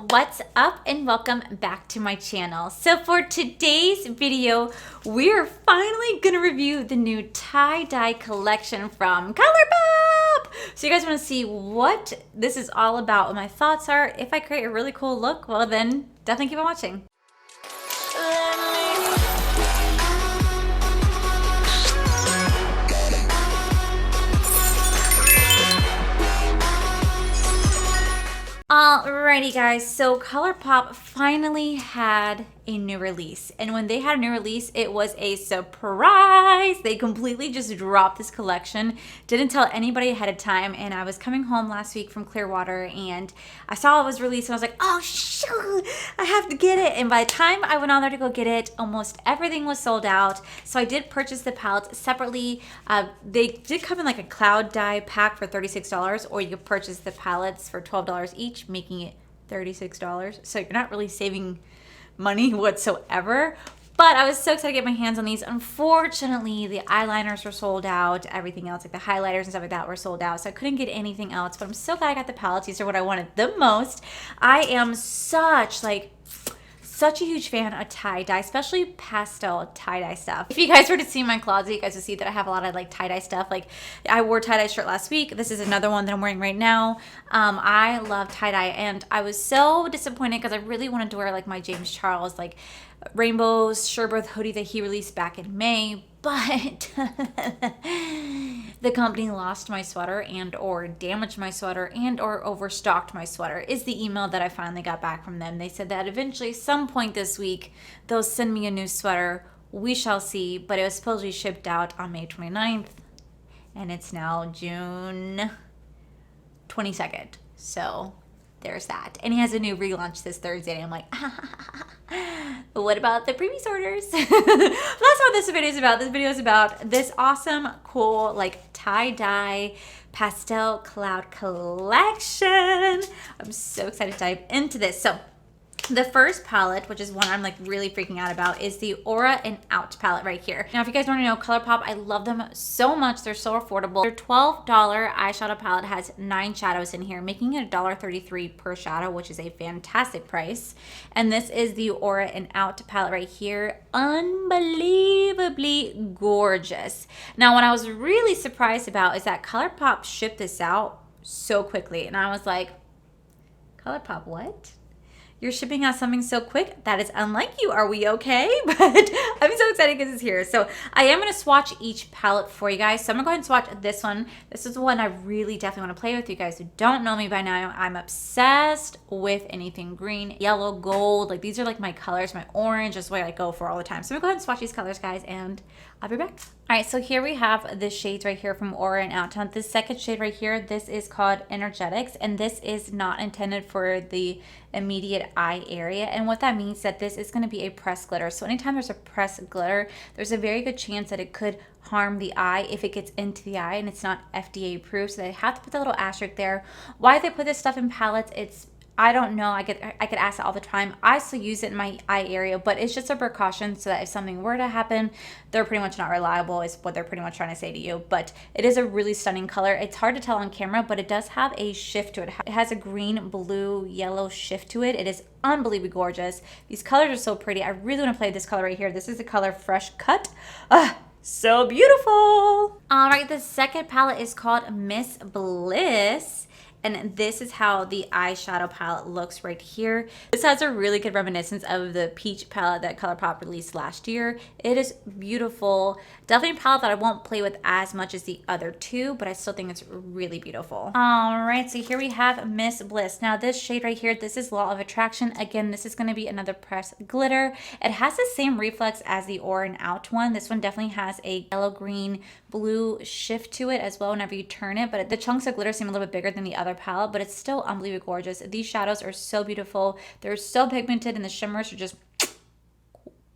What's up and welcome back to my channel. So for today's video, we're finally gonna review the new tie-dye collection from Colourpop. So you guys wanna see what this is all about, what my thoughts are. If I create a really cool look, well then definitely keep on watching. Alrighty guys, so Colourpop finally had a new release, and when they had a new release, it was a surprise. They completely just dropped this collection, didn't tell anybody ahead of time, and I was coming home last week from Clearwater and I saw it was released and I was like, oh shoot, I have to get it. And by the time I went on there to go get it, almost everything was sold out. So I did purchase the palettes separately. They did come in like a cloud dye pack for $36, or you could purchase the palettes for $12 each, making it $36. So you're not really saving money whatsoever. But I was so excited to get my hands on these. Unfortunately, the eyeliners were sold out. Everything else, like the highlighters and stuff like that, were sold out. So I couldn't get anything else. But I'm so glad I got the palettes. These are what I wanted the most. I am such a huge fan of tie-dye, especially pastel tie-dye stuff. If you guys were to see my closet, you guys would see that I have a lot of like tie-dye stuff. Like I wore tie-dye shirt last week. This is another one that I'm wearing right now. I love tie-dye, and I was so disappointed because I really wanted to wear like my James Charles like rainbow sherbet hoodie that he released back in May, but the company lost my sweater and or damaged my sweater and or overstocked my sweater is the email that I finally got back from them. They said that eventually some point this week they'll send me a new sweater. We shall see, but it was supposedly shipped out on May 29th and it's now June 22nd. So there's that. And he has a new relaunch this Thursday and I'm like, but what about the previous orders? That's what this video is about. This video is about this awesome, cool, like tie-dye pastel cloud collection. I'm so excited to dive into this. So the first palette, which is one I'm like really freaking out about, is the Aura and Out palette right here. Now, if you guys want to know Colourpop, I love them so much. They're so affordable. Their $12 eyeshadow palette has 9 shadows in here, making it $1.33 per shadow, which is a fantastic price. And this is the Aura and Out palette right here. Unbelievably gorgeous. Now, what I was really surprised about is that Colourpop shipped this out so quickly. And I was like, Colourpop, what? You're shipping out something so quick? That is unlike you. Are we okay? But I'm so excited because it's here. So I am going to swatch each palette for you guys. So I'm going to go ahead and swatch this one. This is the one I really definitely want to play with. You guys who don't know me by now, I'm obsessed with anything green, yellow, gold. Like these are like my colors, my orange is what I go for all the time. So I'm going to go ahead and swatch these colors, guys, and I'll be back. All right, so here we have the shades right here from Aura and Out. This second shade right here, this is called Energetics, and this is not intended for the immediate eye area. And what that means is that this is going to be a pressed glitter. So anytime there's a pressed glitter, there's a very good chance that it could harm the eye if it gets into the eye and it's not FDA approved. So they have to put the little asterisk there. Why they put this stuff in palettes, I don't know. I get asked that all the time. I still use it in my eye area, but it's just a precaution so that if something were to happen, they're pretty much not reliable is what they're pretty much trying to say to you. But it is a really stunning color. It's hard to tell on camera, but it does have a shift to it. It has a green, blue, yellow shift to it. It is unbelievably gorgeous. These colors are so pretty. I really want to play this color right here. This is the color Fresh Cut. So beautiful. All right, the second palette is called Miss Bliss. And this is how the eyeshadow palette looks right here. This has a really good reminiscence of the peach palette that Colourpop released last year. It is beautiful. Definitely a palette that I won't play with as much as the other two, but I still think it's really beautiful. All right, so here we have Miss Bliss. Now this shade right here, this is Law of Attraction. Again, this is gonna be another pressed glitter. It has the same reflex as the Aura and Out one. This one definitely has a yellow, green, blue shift to it as well whenever you turn it, but the chunks of glitter seem a little bit bigger than the other palette, but it's still unbelievably gorgeous. These shadows are so beautiful. They're so pigmented and the shimmers are just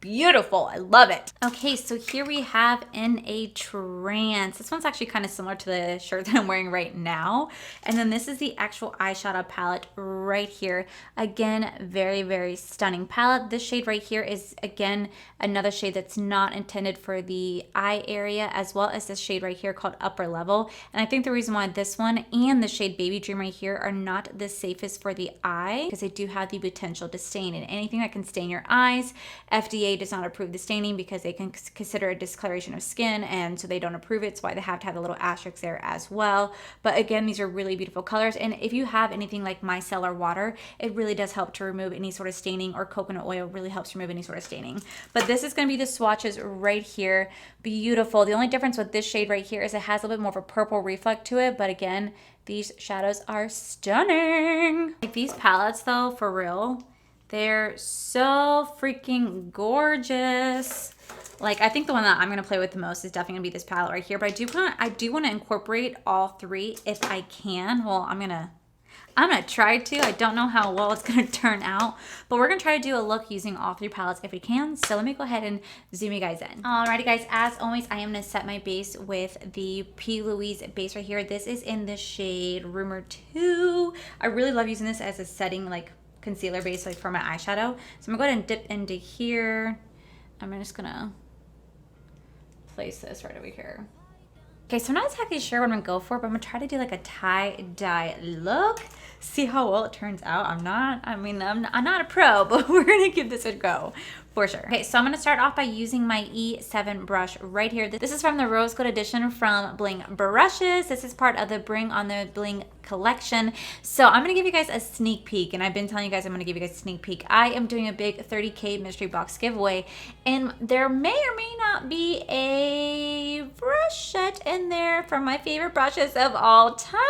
beautiful. I love it. Okay, so here we have In a Trance. This one's actually kind of similar to the shirt that I'm wearing right now. And then this is the actual eyeshadow palette right here. Again, very, very stunning palette. This shade right here is, again, another shade that's not intended for the eye area, as well as this shade right here called Upper Level. And I think the reason why this one and the shade Baby Dream right here are not the safest for the eye, because they do have the potential to stain. And anything that can stain your eyes, FDA does not approve the staining because they can consider a discoloration of skin, and so they don't approve it. That's why they have to have the little asterisk there as well. But again, these are really beautiful colors, and if you have anything like micellar water, it really does help to remove any sort of staining, or coconut oil really helps remove any sort of staining. But this is going to be the swatches right here. Beautiful. The only difference with this shade right here is it has a little bit more of a purple reflect to it, but again, these shadows are stunning. Like these palettes though, for real, they're so freaking gorgeous. Like, I think the one that I'm gonna play with the most is definitely gonna be this palette right here. But I do want to incorporate all three if I can. Well, I'm gonna try to. I don't know how well it's gonna turn out, but we're gonna try to do a look using all three palettes if we can. So let me go ahead and zoom you guys in. Alrighty guys, as always, I am gonna set my base with the P. Louise base right here. This is in the shade Rumor 2. I really love using this as a setting, like concealer base, like for my eyeshadow. So I'm gonna go ahead and dip into here. I'm just gonna place this right over here. Okay, so I'm not exactly sure what I'm gonna go for, but I'm gonna try to do like a tie-dye look. See how well it turns out. I'm not a pro, but we're gonna give this a go for sure. Okay, so I'm gonna start off by using my E7 brush right here. This is from the Rose Gold edition from Bling Brushes. This is part of the Bring on the Bling collection. So I'm gonna give you guys a sneak peek, and I've been telling you guys I'm gonna give you guys a sneak peek. I am doing a big 30K mystery box giveaway, and there may or may not be a brush set in there from my favorite brushes of all time.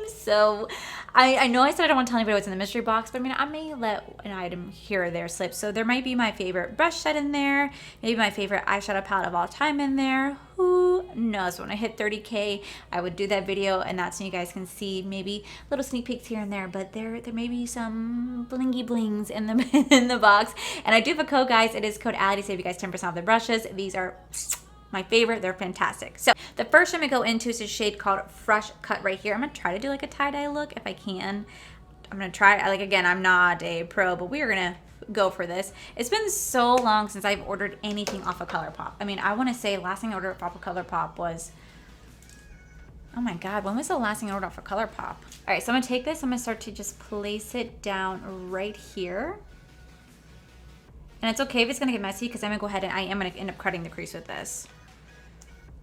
So I know I said I don't want to tell anybody what's in the mystery box, but I mean, I may let an item here or there slip. So there might be my favorite brush set in there, maybe my favorite eyeshadow palette of all time in there. Who knows? When I hit 30K, I would do that video, and that's when you guys can see maybe little sneak peeks here and there, but there may be some blingy blings in the in the box. And I do have a code, guys. It is code Allie to save you guys 10% off the brushes. These are my favorite. They're fantastic. So the first I'm gonna go into is a shade called Fresh Cut right here. I'm gonna try to do like a tie-dye look if I can. I'm gonna try, like, again, I'm not a pro, but we are gonna go for this. It's been so long since I've ordered anything off of Colourpop. I mean, I want to say last thing I ordered off of Colourpop was, oh my God, when was the last thing I ordered off of Colourpop? All right, so I'm gonna take this, I'm gonna start to just place it down right here. And it's okay if it's gonna get messy, because I'm gonna go ahead and I am gonna end up cutting the crease with this.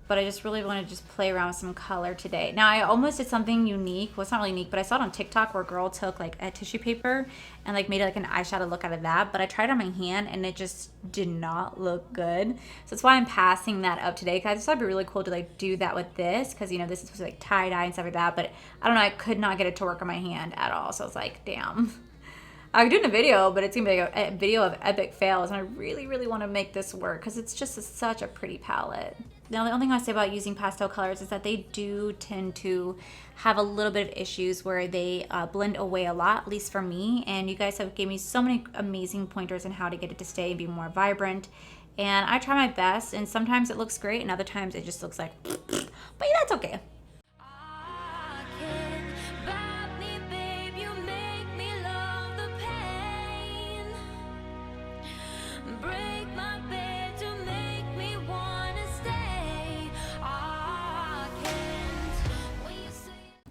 But I just really want to just play around with some color today. Now, I almost did something unique. Well, it's not really unique, but I saw it on TikTok where a girl took like a tissue paper and like made like an eyeshadow look out of that. But I tried it on my hand and it just did not look good. So that's why I'm passing that up today, because I just thought it'd be really cool to like do that with this, because, you know, this is supposed to be like tie-dye and stuff like that. But I don't know, I could not get it to work on my hand at all. So I was like, damn. I could do it in a video, but it's gonna be like a video of epic fails, and I really, really want to make this work because it's just such a pretty palette. Now, the only thing I say about using pastel colors is that they do tend to have a little bit of issues where they blend away a lot, at least for me. And you guys have gave me so many amazing pointers on how to get it to stay and be more vibrant. And I try my best, and sometimes it looks great, and other times it just looks like, but yeah, that's okay.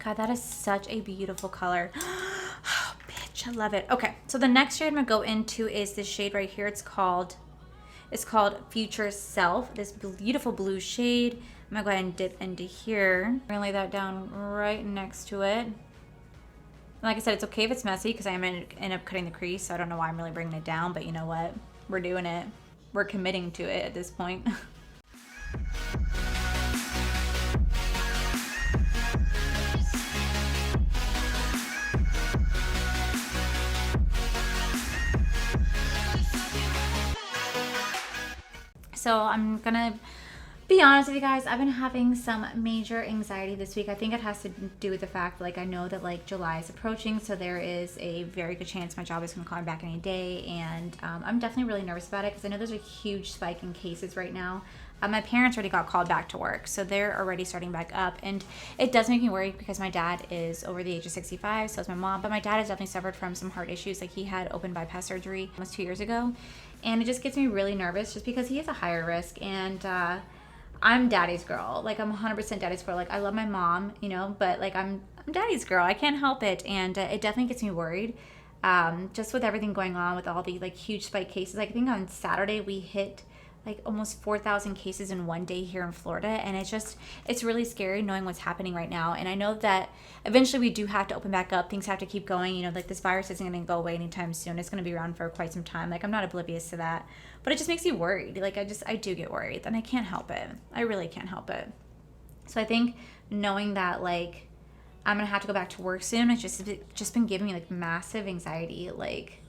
God, that is such a beautiful color. Oh, bitch, I love it. Okay, so the next shade I'm gonna go into is this shade right here. It's called Future Self, this beautiful blue shade. I'm gonna go ahead and dip into here. I'm gonna lay that down right next to it. And like I said, it's okay if it's messy, because I'm gonna end up cutting the crease, so I don't know why I'm really bringing it down, but you know what? We're doing it. We're committing to it at this point. So I'm gonna Be honest with you guys, I've been having some major anxiety this week. I think it has to do with the fact, like, I know that like July is approaching, so there is a very good chance my job is going to call me back any day, and I'm definitely really nervous about it because I know there's a huge spike in cases right now. My parents already got called back to work, so they're already starting back up, and it does make me worry because my dad is over the age of 65, so is my mom, but my dad has definitely suffered from some heart issues. Like, he had open bypass surgery almost 2 years ago, and it just gets me really nervous just because he is a higher risk, and I'm daddy's girl. Like, I'm 100% daddy's girl. Like, I love my mom, you know, but like I'm daddy's girl. I can't help it, and it definitely gets me worried. Just with everything going on with all the like huge spike cases. Like, I think on Saturday we hit like almost 4,000 cases in one day here in Florida, and it's really scary knowing what's happening right now. And I know that eventually we do have to open back up. Things have to keep going, you know, like this virus isn't going to go away anytime soon. It's going to be around for quite some time. Like, I'm not oblivious to that, but it just makes me worried. Like, I do get worried, and I can't help it. I really can't help it. So I think knowing that like I'm going to have to go back to work soon, it's just been giving me like massive anxiety. Like,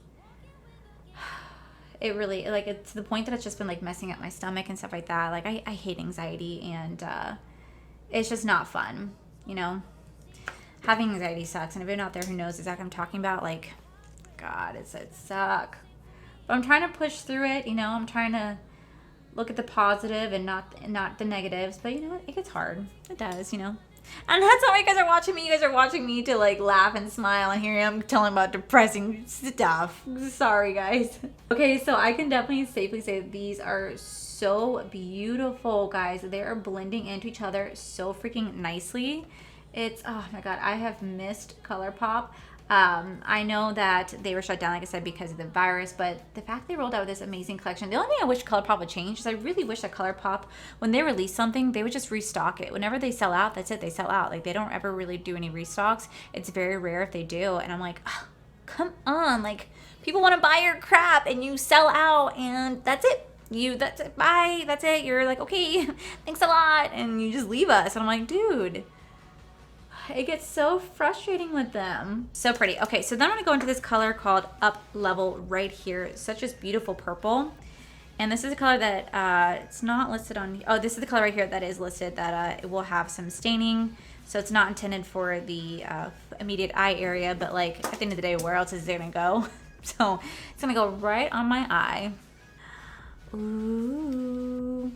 it really, like, it's to the point that it's just been like messing up my stomach and stuff like that. Like, I hate anxiety, and it's just not fun, you know. Having anxiety sucks, and if you're out there who knows exactly what I'm talking about, like, God, it sucks. But I'm trying to push through it, you know. I'm trying to look at the positive and not the negatives, but you know what, it gets hard. It does, you know. And that's why you guys are watching me. You guys are watching me to like laugh and smile, and here I am telling about depressing stuff. Sorry, guys. Okay, so I can definitely safely say that these are so beautiful, guys. They are blending into each other so freaking nicely. It's, oh my God, I have missed Colourpop. I know that they were shut down, like I said, because of the virus, but the fact they rolled out this amazing collection, the only thing I wish Colourpop would change is I really wish that Colourpop, when they release something, they would just restock it. Whenever they sell out, that's it, they sell out. Like, they don't ever really do any restocks. It's very rare if they do, and I'm like, oh, come on, like, people want to buy your crap, and you sell out, and that's it. That's it, bye, that's it. You're like, okay, thanks a lot, and you just leave us, and I'm like, dude. It gets so frustrating with them. So pretty. Okay, so then I'm gonna go into this color called Up Level right here. It's such a beautiful purple. And this is a color that it's not listed on, oh, this is the color right here that is listed that it will have some staining. So it's not intended for the immediate eye area, but like at the end of the day, where else is it gonna go? So it's gonna go right on my eye. Ooh.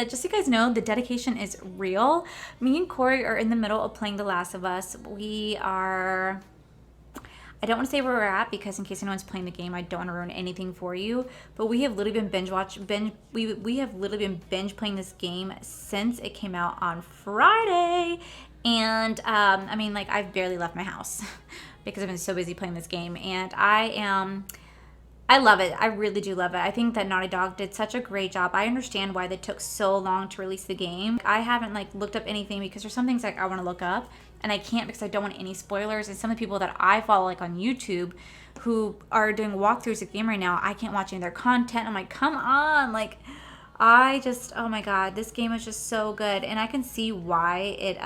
Just so you guys know, the dedication is real. Me and Corey are in the middle of playing The Last of Us. I don't want to say where we're at because in case anyone's playing the game, I don't want to ruin anything for you. But we have literally been we have literally been binge playing this game since it came out on Friday. And I mean, like, I've barely left my house because I've been so busy playing this game, and I love it. I really do love it. I think that Naughty Dog did such a great job. I understand why they took so long to release the game. I haven't like looked up anything because there's some things like I want to look up and I can't because I don't want any spoilers. And some of the people that I follow like on YouTube who are doing walkthroughs of the game right now, I can't watch any of their content. I'm like, come on. Like, oh my God, this game is just so good. And I can see why it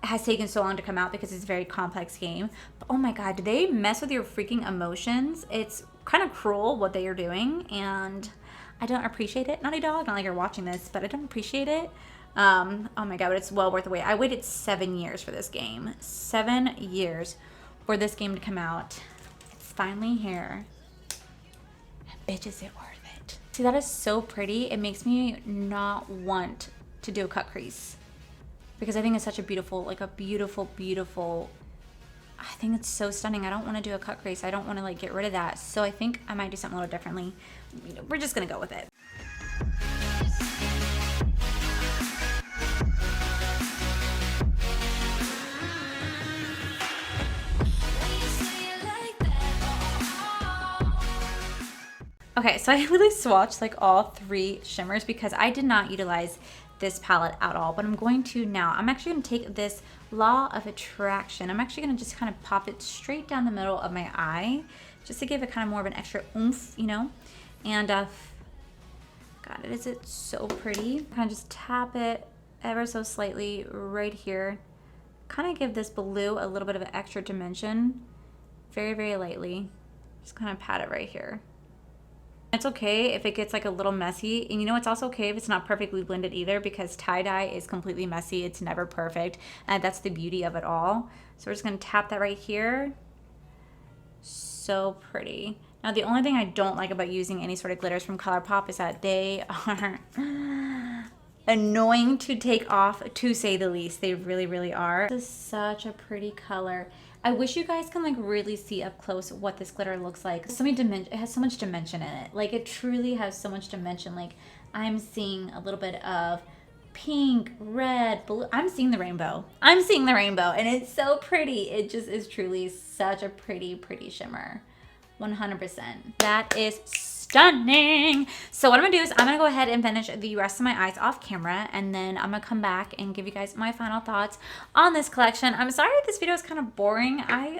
has taken so long to come out because it's a very complex game. But oh my God, do they mess with your freaking emotions? It's kind of cruel what they are doing, and I don't appreciate it. Naughty Dog, not like you're watching this, but I don't appreciate it. Oh my God, but it's well worth the wait. I waited 7 years for this game. 7 years for this game to come out. It's finally here. Bitch, is it worth it? See, that is so pretty. It makes me not want to do a cut crease because I think it's such a beautiful, like a beautiful, beautiful, I think it's so stunning. I don't want to do a cut crease. I don't want to like get rid of that. So I think I might do something a little differently. We're just going to go with it. Okay, so I literally swatched like all 3 shimmers because I did not utilize this palette at all, but I'm going to now. I'm actually going to take this Law of Attraction. I'm actually going to just kind of pop it straight down the middle of my eye just to give it kind of more of an extra oomph, you know? And God, is it so pretty. Kind of just tap it ever so slightly right here. Kind of give this blue a little bit of an extra dimension. very, very lightly. Just kind of pat it right here. It's okay if it gets like a little messy, and you know it's also okay if it's not perfectly blended either, because tie-dye is completely messy. It's never perfect, and that's the beauty of it all. So we're just gonna tap that right here. So pretty. Now the only thing I don't like about using any sort of glitters from Colourpop is that they are annoying to take off, to say the least. They really, really are. This is such a pretty color. I wish you guys can like really see up close what this glitter looks like. So many dimension, it has so much dimension in it. Like it truly has so much dimension. Like I'm seeing a little bit of pink, red, blue. I'm seeing the rainbow. I'm seeing the rainbow, and it's so pretty. It just is truly such a pretty, pretty shimmer. 100%. That is stunning. So what I'm gonna do is I'm gonna go ahead and finish the rest of my eyes off camera, and then I'm gonna come back and give you guys my final thoughts on this collection. I'm sorry if this video is kind of boring. I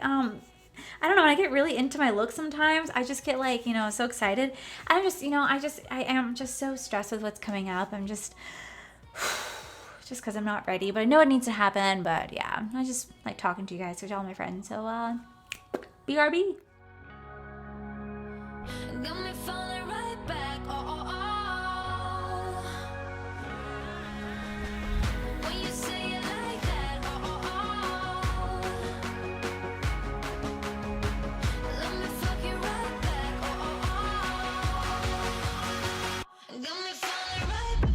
don't know, when I get really into my look sometimes, I just get like, you know, so excited. I'm just, you know, I am just so stressed with what's coming up. I'm just because I'm not ready, but I know it needs to happen. But yeah, I just like talking to you guys, because y'all my friends. So BRB. Got me falling right back. When you say it like that. Let me fuck you right back. Got me falling right back.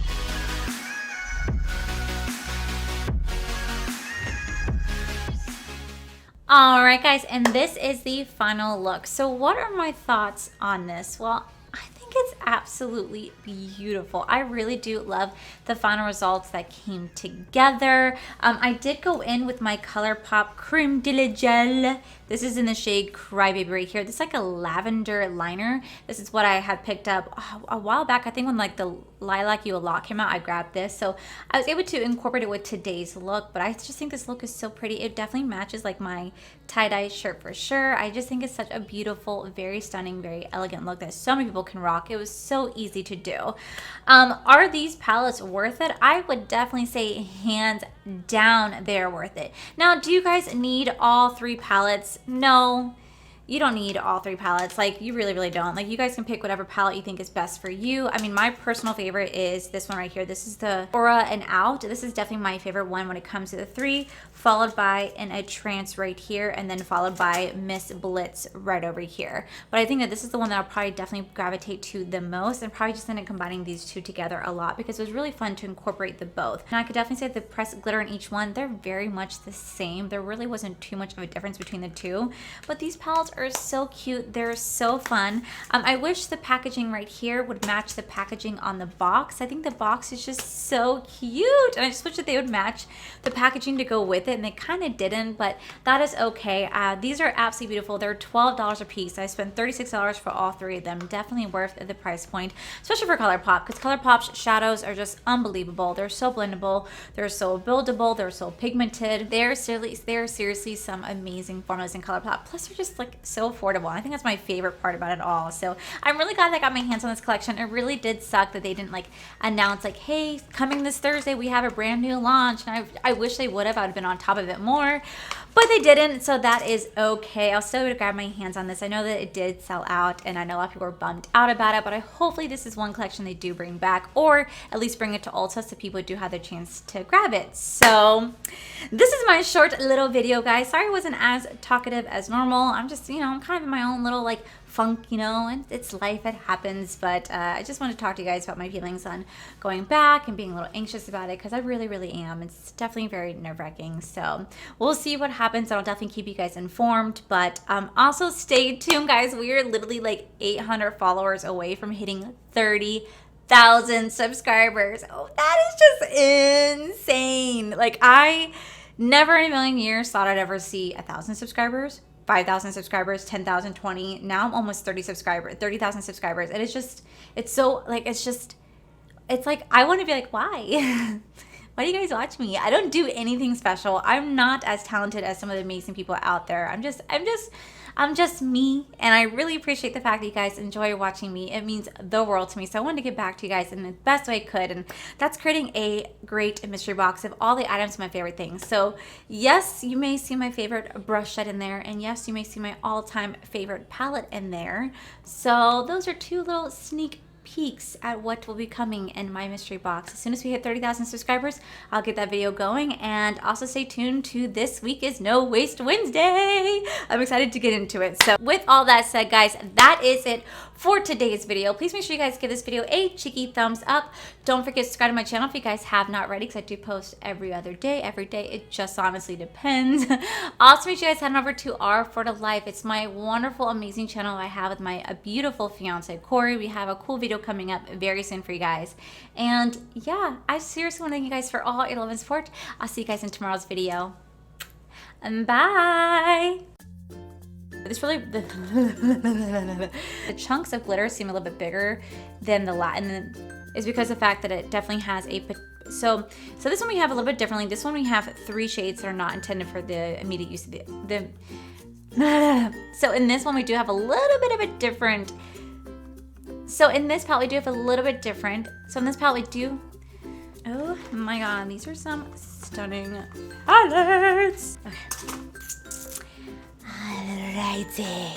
All right, guys, and this is the final look. So what are my thoughts on this? Well, I think it's absolutely beautiful. I really do love the final results that came together. I did go in with my Colourpop Creme de la Gel. This is in the shade Crybaby right here. This is like a lavender liner. This is what I had picked up a while back. I think when like the Lilac You a Lot came out, I grabbed this. So I was able to incorporate it with today's look, but I just think this look is so pretty. It definitely matches like my tie-dye shirt for sure. I just think it's such a beautiful, very stunning, very elegant look that so many people can rock. It was so easy to do. Are these palettes worth it? I would definitely say hands down they're worth it. Now, do you guys need all 3 palettes? No, you don't need all 3 palettes. Like, you really, really don't. Like, you guys can pick whatever palette you think is best for you. I mean, my personal favorite is this one right here. This is the Aura and Out. This is definitely my favorite one when it comes to the 3, followed by a Trance right here, and then followed by Miss Blitz right over here. But I think that this is the one that I'll probably definitely gravitate to the most, and probably just end up combining these 2 together a lot, because it was really fun to incorporate the both. And I could definitely say the pressed glitter in each one, they're very much the same. There really wasn't too much of a difference between the 2, but these palettes are so cute. They're so fun. I wish the packaging right here would match the packaging on the box. I think the box is just so cute, and I just wish that they would match the packaging to go with it, and they kind of didn't, but that is okay. These are absolutely beautiful. They're $12 a piece. I spent $36 for all 3 of them. Definitely worth the price point, especially for Colourpop, because Colourpop's shadows are just unbelievable. They're so blendable. They're so buildable. They're so pigmented. They're seriously some amazing formulas in Colourpop. Plus, they're just like so affordable. I think that's my favorite part about it all. So I'm really glad that I got my hands on this collection. It really did suck that they didn't like announce like, hey, coming this Thursday we have a brand new launch. And I wish they would have. I'd have been on top of it more, but they didn't. So that is okay. I'll still grab my hands on this. I know that it did sell out, and I know a lot of people were bummed out about it, but hopefully this is one collection they do bring back, or at least bring it to Ulta so people do have the chance to grab it. So this is my short little video, guys. Sorry I wasn't as talkative as normal. I'm just, you know, I'm kind of in my own little like funk, you know, and it's life, it happens. But I just want to talk to you guys about my feelings on going back and being a little anxious about it, because I really, really am. It's definitely very nerve-wracking. So we'll see what happens. I'll definitely keep you guys informed, but also stay tuned, guys. We are literally like 800 followers away from hitting 30,000 subscribers. Oh, that is just insane. Like, I never in a million years thought I'd ever see 1,000 subscribers, 5,000 subscribers, 10,000, 20. Now I'm almost 30,000 subscribers. And it's just, it's so like, it's like, I want to be like, why? Why do you guys watch me? I don't do anything special. I'm not as talented as some of the amazing people out there. I'm just me, and I really appreciate the fact that you guys enjoy watching me. It means the world to me. So I wanted to get back to you guys in the best way I could, and that's creating a great mystery box of all the items, my favorite things. So yes, you may see my favorite brush set in there, and yes, you may see my all-time favorite palette in there. So those are two little sneak peeks at what will be coming in my mystery box. As soon as we hit 30,000 subscribers, I'll get that video going, and also stay tuned to This Week is No Waste Wednesday. I'm excited to get into it. So with all that said, guys, that is it for today's video. Please make sure you guys give this video a cheeky thumbs up. Don't forget to subscribe to my channel if you guys have not already, because I do post every other day, every day. It just honestly depends. Also, make sure you guys head on over to R for the Life. It's my wonderful, amazing channel I have with my beautiful fiance, Corey. We have a cool video coming up very soon for you guys. And yeah, I seriously want to thank you guys for all your love and support. I'll see you guys in tomorrow's video. And bye. This really, the chunks of glitter seem a little bit bigger than the and it's because of the fact that it definitely has a, so this one we have a little bit differently. This one we have 3 shades that are not intended for the immediate use of the so in this one we do have a little bit of a different, so in this palette we do have a little bit different. So in this palette we do, oh my god, these are some stunning palettes. Okay. Alrighty.